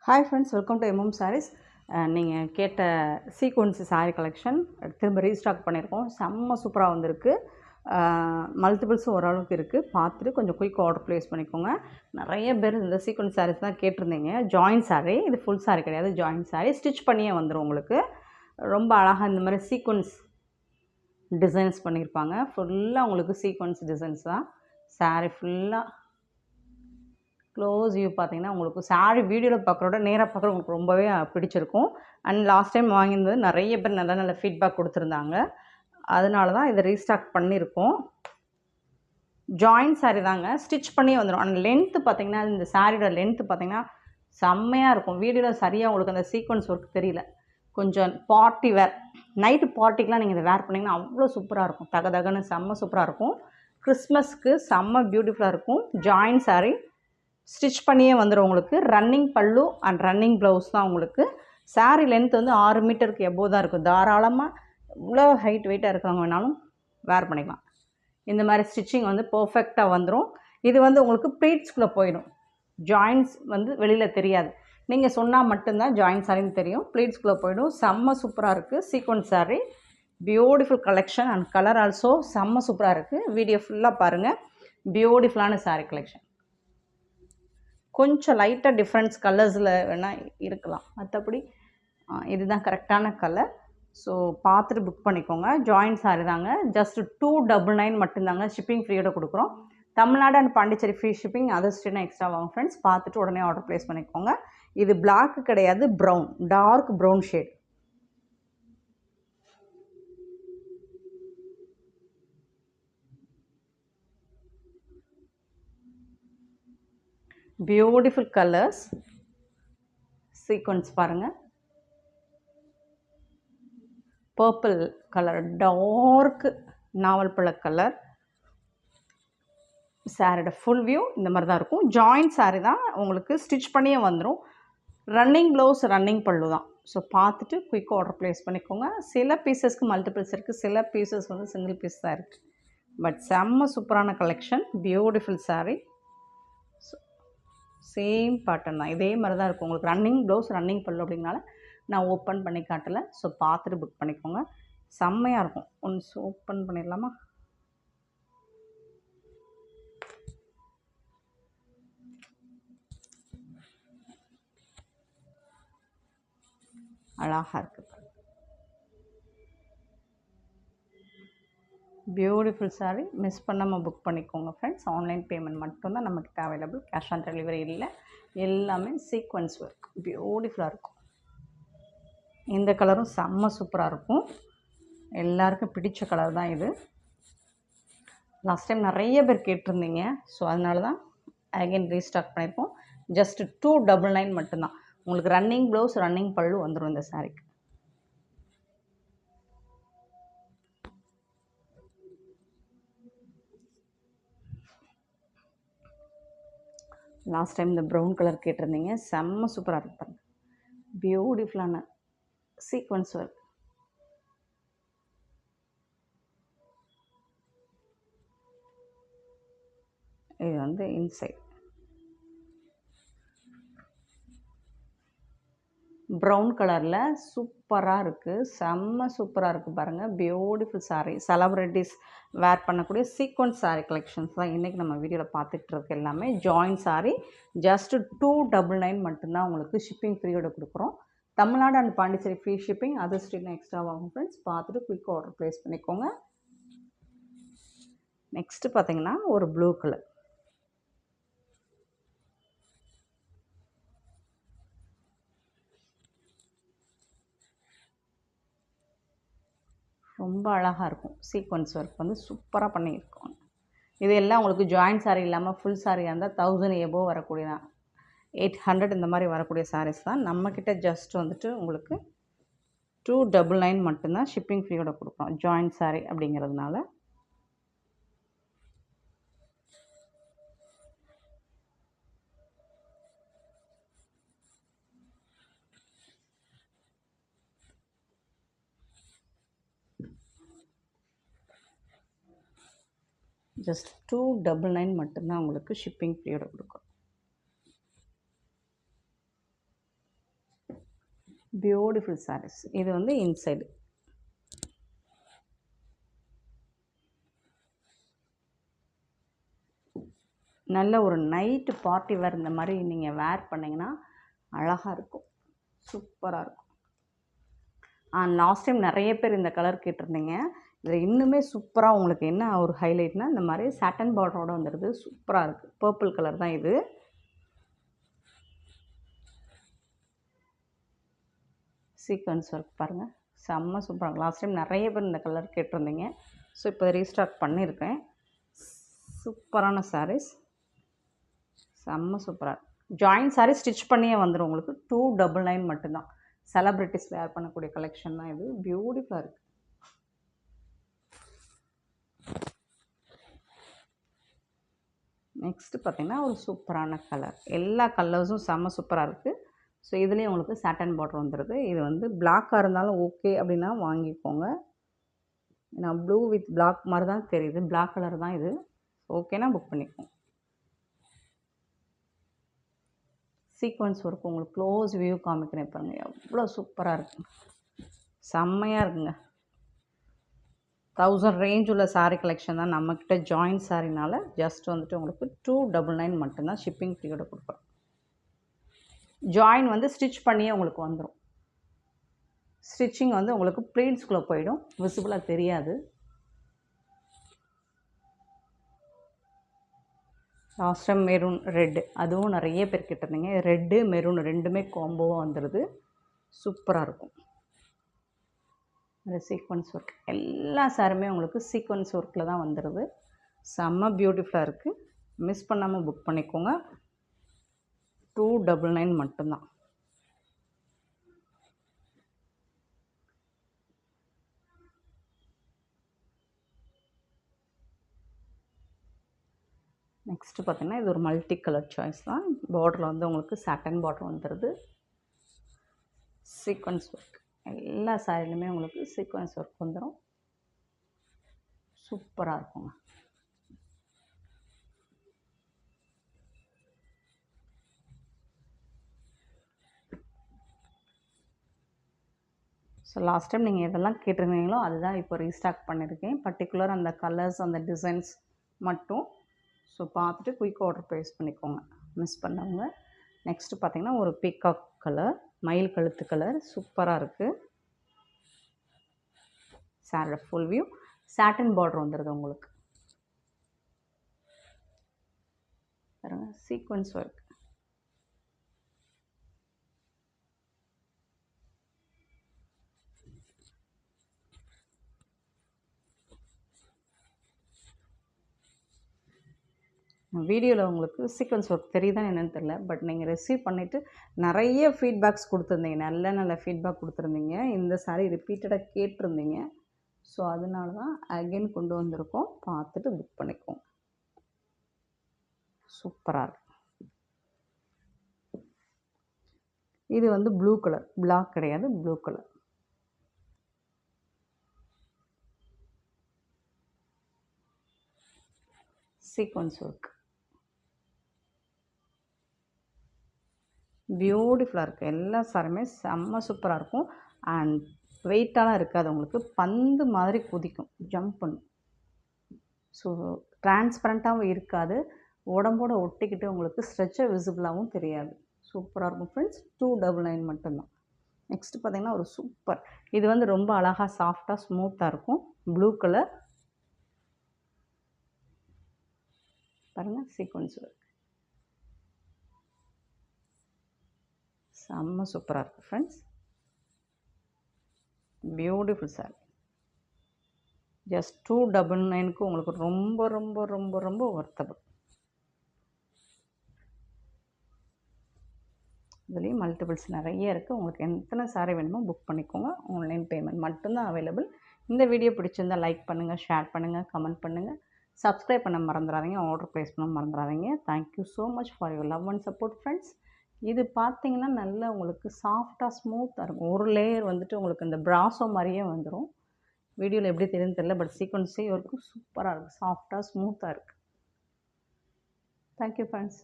Hi friends, welcome to MM Sarees. நீங்கள் கேட்ட sequence sari collection திரும்ப ரீஸ்டாக் பண்ணியிருக்கோம். செம்ம சூப்பராக வந்திருக்கு. மல்டிபிள்ஸும் ஓரளவுக்கு இருக்குது. பார்த்துட்டு கொஞ்சம் குயிக் ஆர்டர் ப்ளேஸ் பண்ணிக்கோங்க. நிறைய பேர் இந்த சீக்வன்ஸ் சாரீஸ் தான் கேட்டிருந்தீங்க. ஜாயின்ட் சாரீ, இது ஃபுல் சாரீ கிடையாது, ஜாயின்ட் சாரீ. ஸ்டிச் பண்ணியே வந்துடும் உங்களுக்கு. ரொம்ப அழகாக இந்த மாதிரி சீக்வன்ஸ் டிசைன்ஸ் பண்ணியிருப்பாங்க. ஃபுல்லாக உங்களுக்கு சீக்வன்ஸ் டிசைன்ஸ் தான். சாரீ ஃபுல்லாக க்ளோஸ் வியூ பார்த்தீங்கன்னா உங்களுக்கு சாரீ வீடியோவில் பார்க்குறோட நேராக பார்க்குற உங்களுக்கு ரொம்பவே பிடிச்சிருக்கும். அண்ட் லாஸ்ட் டைம் வாங்கியிருந்தது நிறைய பேர் நல்ல நல்ல ஃபீட்பேக் கொடுத்துருந்தாங்க. அதனால தான் இதை ரீஸ்டாக் பண்ணியிருக்கோம். ஜாயின்ட் சாரீ தாங்க, ஸ்டிச் பண்ணி வந்துடும். அந்த லென்த்து பார்த்தீங்கன்னா, இந்த சாரியோட லென்த்து பார்த்தீங்கன்னா செம்மையாக இருக்கும். வீடியோவில் சரியாக உங்களுக்கு அந்த சீக்வன்ஸ் ஒர்க் தெரியல. கொஞ்சம் பார்ட்டி வேர், நைட்டு பார்ட்டிக்கெலாம் நீங்கள் இதை வேர் பண்ணிங்கன்னா அவ்வளோ சூப்பராக இருக்கும். தகன்னு செம்ம சூப்பராக இருக்கும். கிறிஸ்மஸ்க்கு செம்ம பியூட்டிஃபுல்லாக இருக்கும். ஜாயின்ட் சாரீ ஸ்டிச் பண்ணியே வந்துடும் உங்களுக்கு. ரன்னிங் பல்லு அண்ட் ரன்னிங் ப்ளவுஸ் தான் உங்களுக்கு. சாரீ லென்த் வந்து 6 மீட்டருக்கு எபோவ் தான் இருக்கும். தாராளமாக இவ்வளோ ஹைட் வெயிட்டாக இருக்கிறவங்க வேணாலும் வேர் பண்ணிக்கலாம். இந்த மாதிரி ஸ்டிச்சிங் வந்து பர்ஃபெக்டாக வந்துடும். இது வந்து உங்களுக்கு ப்ளீட்ஸ்குள்ளே போயிடும். ஜாயின்ட்ஸ் வந்து வெளியில் தெரியாது. நீங்கள் சொன்னால் மட்டும்தான் ஜாயின்ட் சாரின்னு தெரியும். ப்ளீட்ஸ்குள்ளே போயிடும். செம்ம சூப்பராக இருக்குது. Sequence sari beautiful collection and colour also செம்ம சூப்பராக இருக்குது. வீடியோ ஃபுல்லாக பாருங்கள். பியூட்டிஃபுல்லான சாரீ கலெக்ஷன். கொஞ்சம் லைட்டாக டிஃப்ரெண்ட்ஸ் கலர்ஸில் வேணால் இருக்கலாம், மற்றபடி இதுதான் கரெக்டான கலர். ஸோ பார்த்துட்டு புக் பண்ணிக்கோங்க. ஜாயின்ட் சாரீ தாங்க. ஜஸ்ட் 299 மட்டும்தாங்க. ஷிப்பிங் ஃப்ரீயோட கொடுக்குறோம். Tamil Nadu and Pondicherry free shipping, other ஸ்டேட்னா எக்ஸ்ட்ரா வாங்க ஃப்ரெண்ட்ஸ். பார்த்துட்டு உடனே ஆர்டர் ப்ளேஸ் பண்ணிக்கோங்க. இது பிளாக் கிடையாது, brown, dark brown shade. Beautiful colours. Sequins பாருங்கள். பர்பிள் கலர், டார்க் நாவல் பழ கலர். சாரியோட ஃபுல் வியூ இந்த மாதிரி தான் இருக்கும். ஜாயின்ட் சாரீ தான் உங்களுக்கு. ஸ்டிச் பண்ணியே வந்துடும். ரன்னிங் ப்ளவுஸ், ரன்னிங் பல்லு தான். ஸோ பார்த்துட்டு குயிக் ஆர்டர் ப்ளேஸ் பண்ணிக்கோங்க. சில பீசஸ்க்கு மல்டிபிள்ஸ் இருக்குது, சில பீசஸ் வந்து சிங்கிள் பீஸ் தான் இருக்குது. பட் செம்ம சூப்பரான collection. Beautiful sari. Same pattern தான், இதே மாதிரி தான் இருக்கும் உங்களுக்கு. ரன்னிங் ப்ளவுஸ், ரன்னிங் பல்லு அப்படிங்கனால நான் ஓப்பன் பண்ணி காட்டலை. ஸோ பார்த்துட்டு புக் பண்ணிக்கோங்க. செம்மையாக இருக்கும். ஒன்ஸ் ஓப்பன் பண்ணிடலாமா? அழகாக இருக்குது. பியூட்டிஃபுல் சாரீ. மிஸ் பண்ணாமல் புக் பண்ணிக்கோங்க ஃப்ரெண்ட்ஸ். ஆன்லைன் பேமெண்ட் மட்டும்தான் நமக்கு அவைலபிள். கேஷ் ஆன் டெலிவரி இல்லை. எல்லாமே சீக்வன்ஸ் ஒர்க் பியூட்டிஃபுல்லாக இருக்கும். இந்த கலரும் செம்ம சூப்பராக இருக்கும். எல்லாருக்கும் பிடிச்ச கலர் தான் இது. லாஸ்ட் டைம் நிறைய பேர் கேட்டிருந்தீங்க. ஸோ அதனால தான் அகைன் ரீஸ்டாக் பண்ணியிருக்கோம். ஜஸ்ட் 299 மட்டும்தான். உங்களுக்கு ரன்னிங் ப்ளவுஸ், ரன்னிங் பல்லு வந்துடும் இந்த சாரீக்கு. லாஸ்ட் டைம் இந்த ப்ரௌன் கலர் கேட்டிருந்தீங்க. செம்ம சூப்பராக இருப்பாங்க. பியூட்டிஃபுல்லான சீக்வன்ஸ் ஒர்க். இது வந்து இன்சைட் ப்ரௌன் கலரில் சூப்பராக இருக்குது. செம்ம சூப்பராக இருக்குது பாருங்கள். பியூட்டிஃபுல் சாரீ. செலப்ரிட்டிஸ் வேர் பண்ணக்கூடிய சீக்வன்ஸ் சாரீ கலெக்ஷன்ஸ் தான் இன்றைக்கி நம்ம வீடியோவில் பார்த்துட்டு இருக்க. எல்லாமே ஜாயின்ட் சாரீ. ஜஸ்ட் 299 மட்டும்தான் உங்களுக்கு. ஷிப்பிங் ஃப்ரீயோட கொடுக்குறோம். Tamil Nadu and Pondicherry free shipping, other ஸ்டேட்னா எக்ஸ்ட்ரா வாங்கும் ஃப்ரெண்ட்ஸ். பார்த்துட்டு குயிக் ஆர்டர் ப்ளேஸ் பண்ணிக்கோங்க. நெக்ஸ்ட்டு பார்த்தீங்கன்னா ஒரு ப்ளூ கலர். ரொம்ப அழகாக இருக்கும். சீக்வன்ஸ் ஒர்க் வந்து சூப்பராக பண்ணியிருக்கோம். இது எல்லாம் உங்களுக்கு ஜாயின்ட் சாரீ இல்லாமல் ஃபுல் சாரியாக இருந்தால் 1000 எபோவ் வரக்கூடிய தான், 800 இந்த மாதிரி வரக்கூடிய சாரீஸ் தான். நம்மக்கிட்ட ஜஸ்ட் வந்துட்டு உங்களுக்கு 299 மட்டும்தான். ஷிப்பிங் ஃப்ரீயோட கொடுக்குறோம் ஜாயின்ட் சாரீ அப்படிங்கிறதுனால. ஜஸ்ட் 299 மட்டும்தான் உங்களுக்கு ஷிப்பிங் ஃப்ரீயோட கொடுக்குறோம். Beautiful sarees. இது வந்து இன்சைடு. நல்ல ஒரு நைட்டு பார்ட்டி வேர் இந்த மாதிரி நீங்கள் வேர் பண்ணிங்கன்னா அழகாக இருக்கும், சூப்பராக இருக்கும். லாஸ்ட் டைம் நிறைய பேர் இந்த கலர் கேட்டிருந்தீங்க. இதில் இன்னுமே சூப்பராக உங்களுக்கு என்ன ஒரு ஹைலைட்னால் இந்த மாதிரி சாட்டன் பார்டரோடு வந்துடுது, சூப்பராக இருக்குது. பர்பிள் கலர் தான் இது. சீக்வன்ஸ் ஒர்க் பாருங்கள், செம்ம சூப்பராக. லாஸ்ட் டைம் நிறைய பேர் இந்த கலர் கேட்டிருந்தீங்க. ஸோ இப்போ ரீஸ்டாக் பண்ணியிருக்கேன். சூப்பரான சாரீஸ், செம்ம சூப்பராக. ஜாயின் சாரீ ஸ்டிச் பண்ணியே வந்துடும் உங்களுக்கு. 299 மட்டும்தான். செலப்ரிட்டிஸ் வேர் பண்ணக்கூடிய கலெக்ஷன் தான் இது. பியூட்டிஃபுல்லாக இருக்குது. நெக்ஸ்ட்டு பார்த்திங்கன்னா ஒரு சூப்பரான கலர். எல்லா கலர்ஸும் செம்ம சூப்பராக இருக்குது. ஸோ இதுலேயும் உங்களுக்கு சாட்டன் பார்டர் வந்துடுது. இது வந்து பிளாக்காக இருந்தாலும் ஓகே அப்படின்னா வாங்கிக்கோங்க. நான் ப்ளூ வித் பிளாக் மாதிரி தான் தெரியுது, பிளாக் கலர் தான் இது. ஓகேனா புக் பண்ணிக்கோங்க. சீக்வன்ஸ் ஒர்க் உங்களுக்கு க்ளோஸ் வியூ காமிக்கிறேன் பாருங்கள், எவ்வளோ சூப்பராக இருக்குங்க, செம்மையாக இருக்குங்க. 1000 ரேஞ்ச் உள்ள சாரீ கலெக்ஷன் தான் நம்மக்கிட்ட. ஜாயின் சாரினால ஜஸ்ட் வந்துட்டு உங்களுக்கு 299 மட்டும்தான் ஷிப்பிங் ஃப்ரீயோட கொடுக்குறோம். ஜாயின் வந்து ஸ்டிச் பண்ணியே உங்களுக்கு வந்துடும். ஸ்டிச்சிங் வந்து உங்களுக்கு ப்ளீட்ஸ்குள்ளே போயிடும், விசிபிளாக தெரியாது. லாஸ்ட் டைம் மெரூன் ரெட்டு, அதுவும் நிறைய பேர் கேட்டிருந்தீங்க. ரெட்டு மெரூன் ரெண்டுமே காம்போவாக வந்துடுது, சூப்பராக இருக்கும். இந்த சீக்வன்ஸ் ஒர்க் எல்லா சாருமே உங்களுக்கு சீக்வன்ஸ் ஒர்க்கில் தான் வந்துடுது, செம்ம பியூட்டிஃபுல்லாக இருக்குது. மிஸ் பண்ணாமல் புக் பண்ணிக்கோங்க. 299 மட்டும்தான். நெக்ஸ்ட்டு பார்த்திங்கன்னா இது ஒரு மல்டி கலர் சாய்ஸ் தான். பார்டரில் வந்து உங்களுக்கு சாட்டன் பார்டர் வந்துடுது. சீக்வன்ஸ் ஒர்க் எல்லா சாரிலுமே உங்களுக்கு சீக்வன்ஸ் ஒர்க் வந்துடும், சூப்பராக இருக்குங்க. ஸோ லாஸ்ட் டைம் நீங்கள் எதெல்லாம் கேட்டிருந்தீங்களோ அதுதான் இப்போ ரீஸ்டாக் பண்ணியிருக்கேன். பர்டிகுலர் அந்த கலர்ஸ் அந்த டிசைன்ஸ் மட்டும். ஸோ பார்த்துட்டு குயிக் ஆர்டர் ப்ளேஸ் பண்ணிக்கோங்க, மிஸ் பண்ணவங்க. நெக்ஸ்ட்டு பார்த்திங்கன்னா ஒரு பீகாக் கலர், மயில் கழுத்து கலர், சூப்பராக இருக்குது. சாரோட ஃபுல் வியூ சாட்டன் பார்டர் வந்துடுது உங்களுக்கு. பாருங்க சீக்வன்ஸ் ஒர்க். வீடியோவில் உங்களுக்கு சீக்வன்ஸ் ஒர்க் தெரியுதான்னு என்னென்னு தெரியல, பட் நீங்கள் ரிசீவ் பண்ணிவிட்டு நிறைய ஃபீட்பேக்ஸ் கொடுத்துருந்தீங்க, நல்ல நல்ல ஃபீட்பேக் கொடுத்துருந்தீங்க. இந்த சாரீ ரிப்பீட்டடாக கேட்டிருந்தீங்க. ஸோ அதனால தான் அகெயின் கொண்டு வந்திருக்கோம். பார்த்துட்டு புக் பண்ணிக்கோங்க, சூப்பராக இருக்கு. இது வந்து ப்ளூ கலர், பிளாக் கிடையாது, ப்ளூ கலர். சீக்வன்ஸ் ஒர்க் பியூட்டிஃபுல்லாக இருக்குது. எல்லா சாரியுமே செம்ம சூப்பராக இருக்கும். அண்ட் வெயிட்டாலாம் இருக்காது, உங்களுக்கு பந்து மாதிரி குதிக்கும், ஜம்ப் பண்ணும். ஸோ டிரான்ஸ்பரண்ட்டாகவும் இருக்காது, உடம்போட ஒட்டிக்கிட்டு உங்களுக்கு ஸ்ட்ரெச்சர் விசிபிளாகவும் தெரியாது, சூப்பராக இருக்கும் ஃப்ரெண்ட்ஸ். 299 மட்டும்தான். நெக்ஸ்ட்டு பார்த்திங்கன்னா ஒரு சூப்பர், இது வந்து ரொம்ப அழகாக சாஃப்டாக ஸ்மூத்தாக இருக்கும். ப்ளூ கலர் பாருங்கள், சீக்வன்ஸ் ஒர்க் செம்ம சூப்பராக இருக்குது ஃப்ரெண்ட்ஸ். Beautiful sorry. ஜஸ்ட் 299க்கு உங்களுக்கு ரொம்ப ரொம்ப ரொம்ப ரொம்ப ஒர்த்தபிள். இதுலேயும் மல்டிபிள்ஸ் நிறைய இருக்குது. உங்களுக்கு எத்தனை சாரி வேணுமோ புக் பண்ணிக்கோங்க. ஆன்லைன் பேமெண்ட் மட்டும்தான் அவைலபிள். இந்த வீடியோ பிடிச்சிருந்தால் லைக் பண்ணுங்கள், ஷேர் பண்ணுங்கள், கமெண்ட் பண்ணுங்கள், சப்ஸ்கிரைப் பண்ண மறந்துடாதீங்க, ஆர்டர் ப்ளேஸ் பண்ண மறந்துடாதீங்க. Thank you so much for your love and support friends. இது பார்த்தீங்கன்னா நல்லா உங்களுக்கு சாஃப்டாக ஸ்மூத்தாக இருக்கும். ஒரு லேயர் வந்துட்டு உங்களுக்கு இந்த ப்ராஸோ மாதிரியே வந்துடும். வீடியோவில் எப்படி தெரியுதுன்னு தெரியல, பட் சீக்வன்ஸே வரைக்கும் சூப்பராக இருக்குது, சாஃப்டாக ஸ்மூத்தாக இருக்குது. Thank you friends.